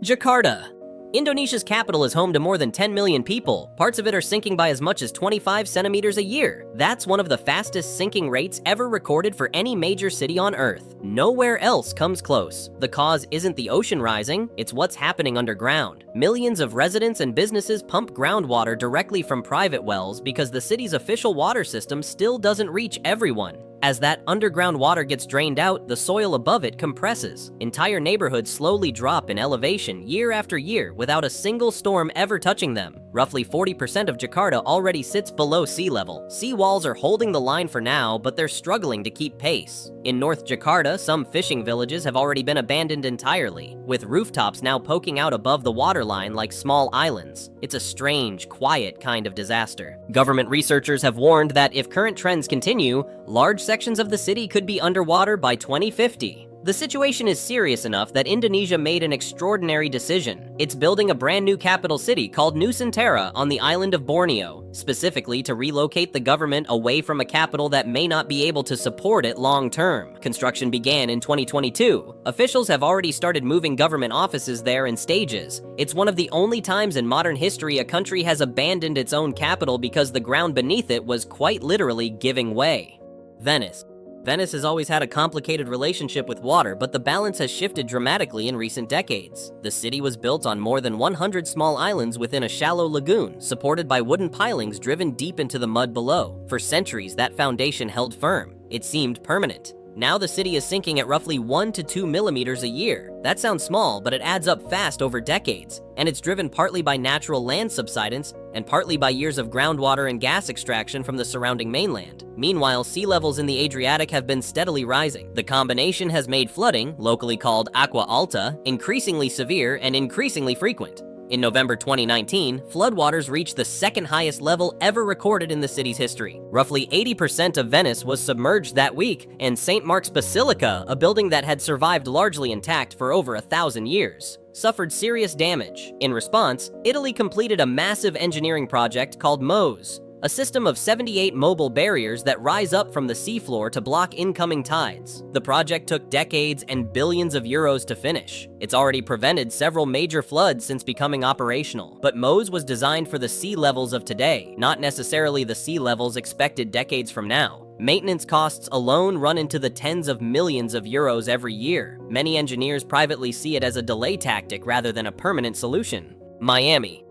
Jakarta. Indonesia's capital is home to more than 10 million people. Parts of it are sinking by as much as 25 centimeters a year. That's one of the fastest sinking rates ever recorded for any major city on Earth. Nowhere else comes close. The cause isn't the ocean rising, it's what's happening underground. Millions of residents and businesses pump groundwater directly from private wells because the city's official water system still doesn't reach everyone. As that underground water gets drained out, the soil above it compresses. Entire neighborhoods slowly drop in elevation year after year without a single storm ever touching them. Roughly 40% of Jakarta already sits below sea level. Sea walls are holding the line for now, but they're struggling to keep pace. In North Jakarta, some fishing villages have already been abandoned entirely, with rooftops now poking out above the waterline like small islands. It's a strange, quiet kind of disaster. Government researchers have warned that if current trends continue, large sections of the city could be underwater by 2050. The situation is serious enough that Indonesia made an extraordinary decision. It's building a brand new capital city called Nusantara on the island of Borneo, specifically to relocate the government away from a capital that may not be able to support it long term. Construction began in 2022. Officials have already started moving government offices there in stages. It's one of the only times in modern history a country has abandoned its own capital because the ground beneath it was quite literally giving way. Venice. Venice has always had a complicated relationship with water, but the balance has shifted dramatically in recent decades. The city was built on more than 100 small islands within a shallow lagoon, supported by wooden pilings driven deep into the mud below. For centuries, that foundation held firm. It seemed permanent. Now the city is sinking at roughly 1 to 2 millimeters a year. That sounds small, but it adds up fast over decades, and it's driven partly by natural land subsidence and partly by years of groundwater and gas extraction from the surrounding mainland. Meanwhile, sea levels in the Adriatic have been steadily rising. The combination has made flooding, locally called aqua alta, increasingly severe and increasingly frequent. In November 2019, floodwaters reached the second highest level ever recorded in the city's history. Roughly 80% of Venice was submerged that week, and St. Mark's Basilica, a building that had survived largely intact for over 1,000 years, suffered serious damage. In response, Italy completed a massive engineering project called MOSE, a system of 78 mobile barriers that rise up from the seafloor to block incoming tides. The project took decades and billions of euros to finish. It's already prevented several major floods since becoming operational. But MOSE was designed for the sea levels of today, not necessarily the sea levels expected decades from now. Maintenance costs alone run into the tens of millions of euros every year. Many engineers privately see it as a delay tactic rather than a permanent solution. Miami.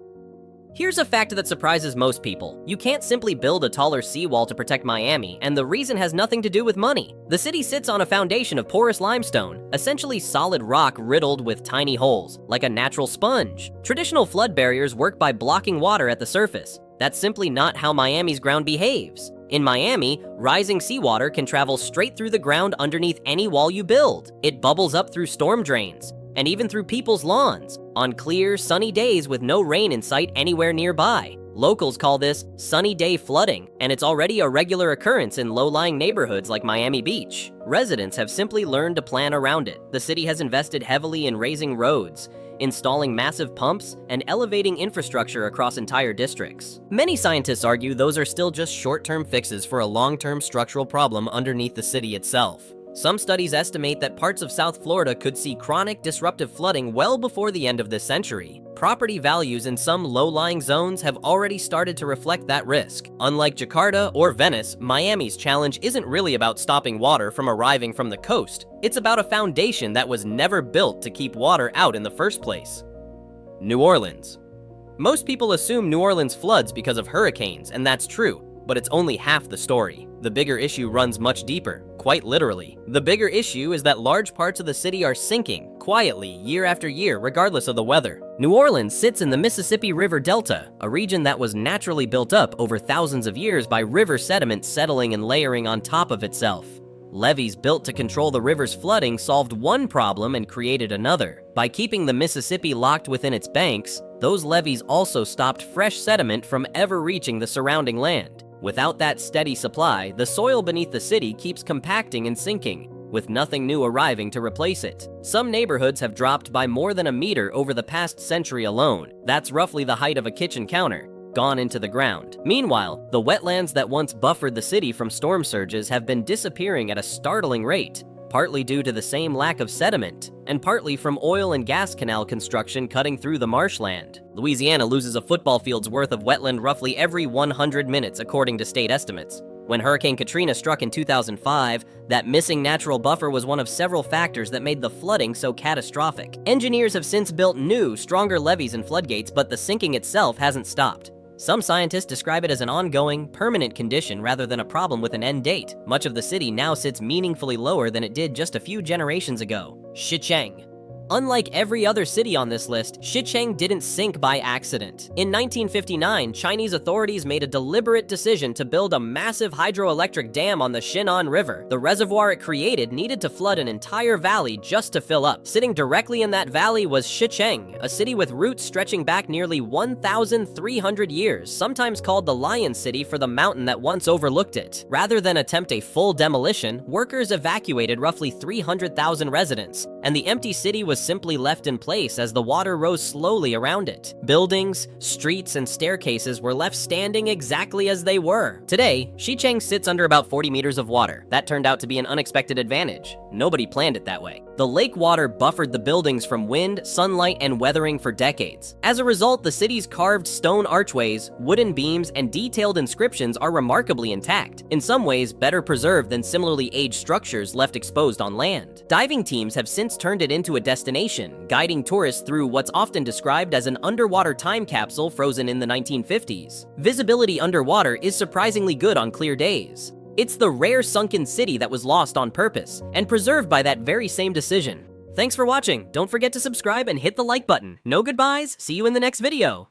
Here's a fact that surprises most people. You can't simply build a taller seawall to protect Miami, and the reason has nothing to do with money. The city sits on a foundation of porous limestone, essentially solid rock riddled with tiny holes, like a natural sponge. Traditional flood barriers work by blocking water at the surface. That's simply not how Miami's ground behaves. In Miami, rising seawater can travel straight through the ground underneath any wall you build. It bubbles up through storm drains, and even through people's lawns, on clear, sunny days with no rain in sight anywhere nearby. Locals call this sunny day flooding, and it's already a regular occurrence in low-lying neighborhoods like Miami Beach. Residents have simply learned to plan around it. The city has invested heavily in raising roads, installing massive pumps, and elevating infrastructure across entire districts. Many scientists argue those are still just short-term fixes for a long-term structural problem underneath the city itself. Some studies estimate that parts of South Florida could see chronic disruptive flooding well before the end of this century. Property values in some low-lying zones have already started to reflect that risk. Unlike Jakarta or Venice, Miami's challenge isn't really about stopping water from arriving from the coast. It's about a foundation that was never built to keep water out in the first place. New Orleans. Most people assume New Orleans floods because of hurricanes, and that's true, but it's only half the story. The bigger issue runs much deeper, quite literally. The bigger issue is that large parts of the city are sinking, quietly, year after year, regardless of the weather. New Orleans sits in the Mississippi River Delta, a region that was naturally built up over thousands of years by river sediment settling and layering on top of itself. Levees built to control the river's flooding solved one problem and created another. By keeping the Mississippi locked within its banks, those levees also stopped fresh sediment from ever reaching the surrounding land. Without that steady supply, the soil beneath the city keeps compacting and sinking, with nothing new arriving to replace it. Some neighborhoods have dropped by more than a meter over the past century alone. That's roughly the height of a kitchen counter, gone into the ground. Meanwhile, the wetlands that once buffered the city from storm surges have been disappearing at a startling rate. partly due to the same lack of sediment, and partly from oil and gas canal construction cutting through the marshland. Louisiana loses a football field's worth of wetland roughly every 100 minutes, according to state estimates. When Hurricane Katrina struck in 2005, that missing natural buffer was one of several factors that made the flooding so catastrophic. Engineers have since built new, stronger levees and floodgates, but the sinking itself hasn't stopped. Some scientists describe it as an ongoing, permanent condition rather than a problem with an end date. Much of the city now sits meaningfully lower than it did just a few generations ago. Xicheng. Unlike every other city on this list, Xicheng didn't sink by accident. In 1959, Chinese authorities made a deliberate decision to build a massive hydroelectric dam on the Shinhan River. The reservoir it created needed to flood an entire valley just to fill up. Sitting directly in that valley was Xicheng, a city with roots stretching back nearly 1,300 years, sometimes called the Lion City for the mountain that once overlooked it. Rather than attempt a full demolition, workers evacuated roughly 300,000 residents, and the empty city was simply left in place as the water rose slowly around it. Buildings, streets, and staircases were left standing exactly as they were. Today, Xicheng sits under about 40 meters of water. That turned out to be an unexpected advantage. Nobody planned it that way. The lake water buffered the buildings from wind, sunlight, and weathering for decades. As a result, the city's carved stone archways, wooden beams, and detailed inscriptions are remarkably intact, in some ways better preserved than similarly aged structures left exposed on land. Diving teams have since turned it into a destination, guiding tourists through what's often described as an underwater time capsule frozen in the 1950s. Visibility underwater is surprisingly good on clear days. It's the rare sunken city that was lost on purpose, and preserved by that very same decision. Thanks for watching. Don't forget to subscribe and hit the like button. No goodbyes. See you in the next video.